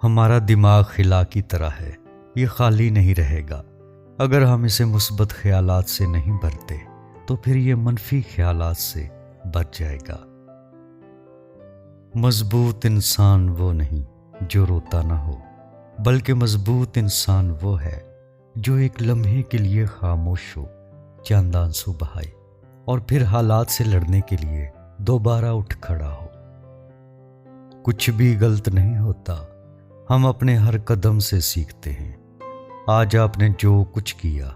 ہمارا دماغ خلا کی طرح ہے، یہ خالی نہیں رہے گا۔ اگر ہم اسے مثبت خیالات سے نہیں بھرتے تو پھر یہ منفی خیالات سے بھر جائے گا۔ مضبوط انسان وہ نہیں جو روتا نہ ہو، بلکہ مضبوط انسان وہ ہے جو ایک لمحے کے لیے خاموش ہو، چند آنسو بہائے اور پھر حالات سے لڑنے کے لیے دوبارہ اٹھ کھڑا ہو۔ کچھ بھی غلط نہیں ہوتا، ہم اپنے ہر قدم سے سیکھتے ہیں۔ آج آپ نے جو کچھ کیا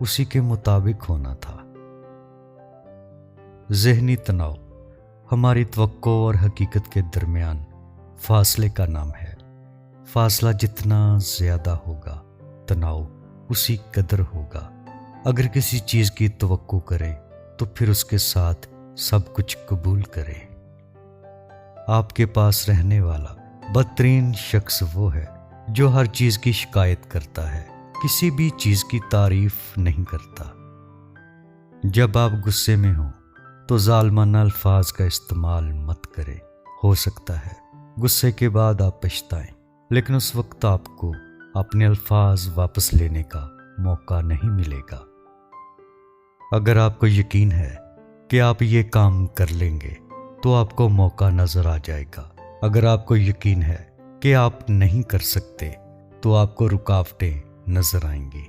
اسی کے مطابق ہونا تھا۔ ذہنی تناؤ ہماری توقع اور حقیقت کے درمیان فاصلے کا نام ہے۔ فاصلہ جتنا زیادہ ہوگا، تناؤ اسی قدر ہوگا۔ اگر کسی چیز کی توقع کریں تو پھر اس کے ساتھ سب کچھ قبول کریں۔ آپ کے پاس رہنے والا بدترین شخص وہ ہے جو ہر چیز کی شکایت کرتا ہے، کسی بھی چیز کی تعریف نہیں کرتا۔ جب آپ غصے میں ہوں تو ظالمانہ الفاظ کا استعمال مت کریں۔ ہو سکتا ہے غصے کے بعد آپ پچھتائیں، لیکن اس وقت آپ کو اپنے الفاظ واپس لینے کا موقع نہیں ملے گا۔ اگر آپ کو یقین ہے کہ آپ یہ کام کر لیں گے تو آپ کو موقع نظر آ جائے گا۔ اگر آپ کو یقین ہے کہ آپ نہیں کر سکتے تو آپ کو رکاوٹیں نظر آئیں گی۔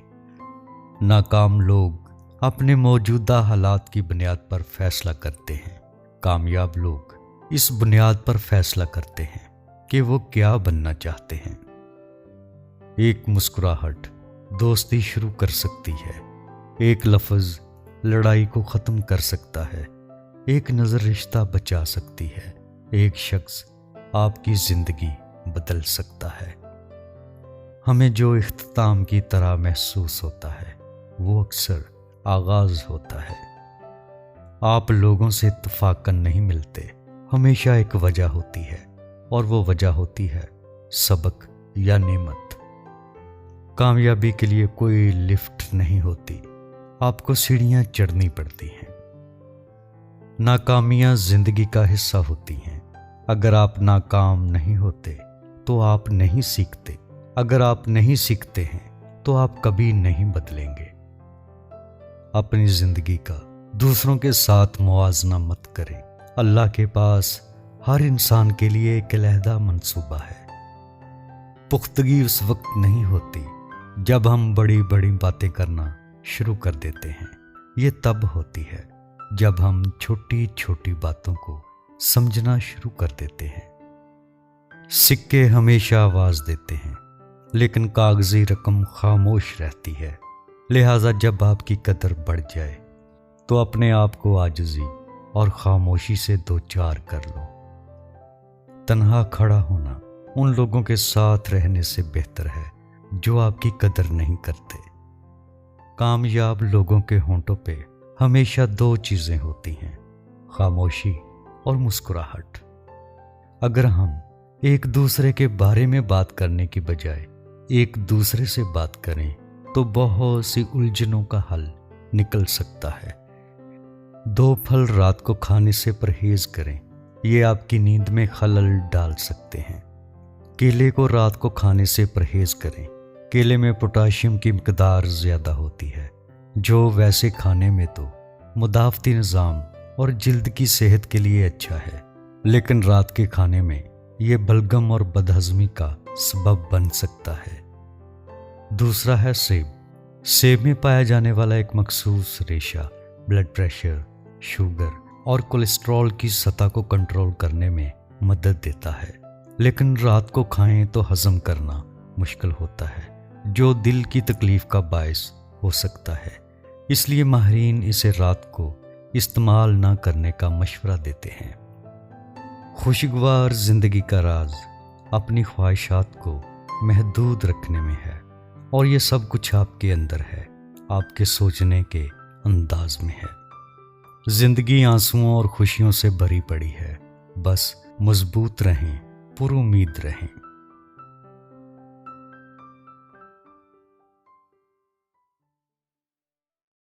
ناکام لوگ اپنے موجودہ حالات کی بنیاد پر فیصلہ کرتے ہیں، کامیاب لوگ اس بنیاد پر فیصلہ کرتے ہیں کہ وہ کیا بننا چاہتے ہیں۔ ایک مسکراہٹ دوستی شروع کر سکتی ہے، ایک لفظ لڑائی کو ختم کر سکتا ہے، ایک نظر رشتہ بچا سکتی ہے، ایک شخص آپ کی زندگی بدل سکتا ہے۔ ہمیں جو اختتام کی طرح محسوس ہوتا ہے وہ اکثر آغاز ہوتا ہے۔ آپ لوگوں سے اتفاقاً نہیں ملتے، ہمیشہ ایک وجہ ہوتی ہے، اور وہ وجہ ہوتی ہے سبق یا نعمت۔ کامیابی کے لیے کوئی لفٹ نہیں ہوتی، آپ کو سیڑھیاں چڑھنی پڑتی ہیں۔ ناکامیاں زندگی کا حصہ ہوتی ہیں۔ اگر آپ ناکام نہیں ہوتے تو آپ نہیں سیکھتے، اگر آپ نہیں سیکھتے ہیں تو آپ کبھی نہیں بدلیں گے۔ اپنی زندگی کا دوسروں کے ساتھ موازنہ مت کریں۔ اللہ کے پاس ہر انسان کے لیے ایک علیحدہ منصوبہ ہے۔ پختگی اس وقت نہیں ہوتی جب ہم بڑی بڑی باتیں کرنا شروع کر دیتے ہیں، یہ تب ہوتی ہے جب ہم چھوٹی چھوٹی باتوں کو سمجھنا شروع کر دیتے ہیں۔ سکے ہمیشہ آواز دیتے ہیں، لیکن کاغذی رقم خاموش رہتی ہے۔ لہٰذا جب آپ کی قدر بڑھ جائے تو اپنے آپ کو عاجزی اور خاموشی سے دوچار کر لو۔ تنہا کھڑا ہونا ان لوگوں کے ساتھ رہنے سے بہتر ہے جو آپ کی قدر نہیں کرتے۔ کامیاب لوگوں کے ہونٹوں پہ ہمیشہ دو چیزیں ہوتی ہیں، خاموشی اور مسکراہٹ۔ اگر ہم ایک دوسرے کے بارے میں بات کرنے کی بجائے ایک دوسرے سے بات کریں تو بہت سی الجھنوں کا حل نکل سکتا ہے۔ 2 پھل رات کو کھانے سے پرہیز کریں، یہ آپ کی نیند میں خلل ڈال سکتے ہیں۔ کیلے کو رات کو کھانے سے پرہیز کریں، کیلے میں پوٹاشیم کی مقدار زیادہ ہوتی ہے، جو ویسے کھانے میں تو مدافعتی نظام اور جلد کی صحت کے لیے اچھا ہے، لیکن رات کے کھانے میں یہ بلغم اور بدہضمی کا سبب بن سکتا ہے۔ دوسرا ہے سیب۔ سیب میں پایا جانے والا ایک مخصوص ریشہ بلڈ پریشر، شوگر اور کولیسٹرول کی سطح کو کنٹرول کرنے میں مدد دیتا ہے، لیکن رات کو کھائیں تو ہضم کرنا مشکل ہوتا ہے، جو دل کی تکلیف کا باعث ہو سکتا ہے۔ اس لیے ماہرین اسے رات کو استعمال نہ کرنے کا مشورہ دیتے ہیں۔ خوشگوار زندگی کا راز اپنی خواہشات کو محدود رکھنے میں ہے، اور یہ سب کچھ آپ کے اندر ہے، آپ کے سوچنے کے انداز میں ہے۔ زندگی آنسوؤں اور خوشیوں سے بھری پڑی ہے، بس مضبوط رہیں، پر امید رہیں۔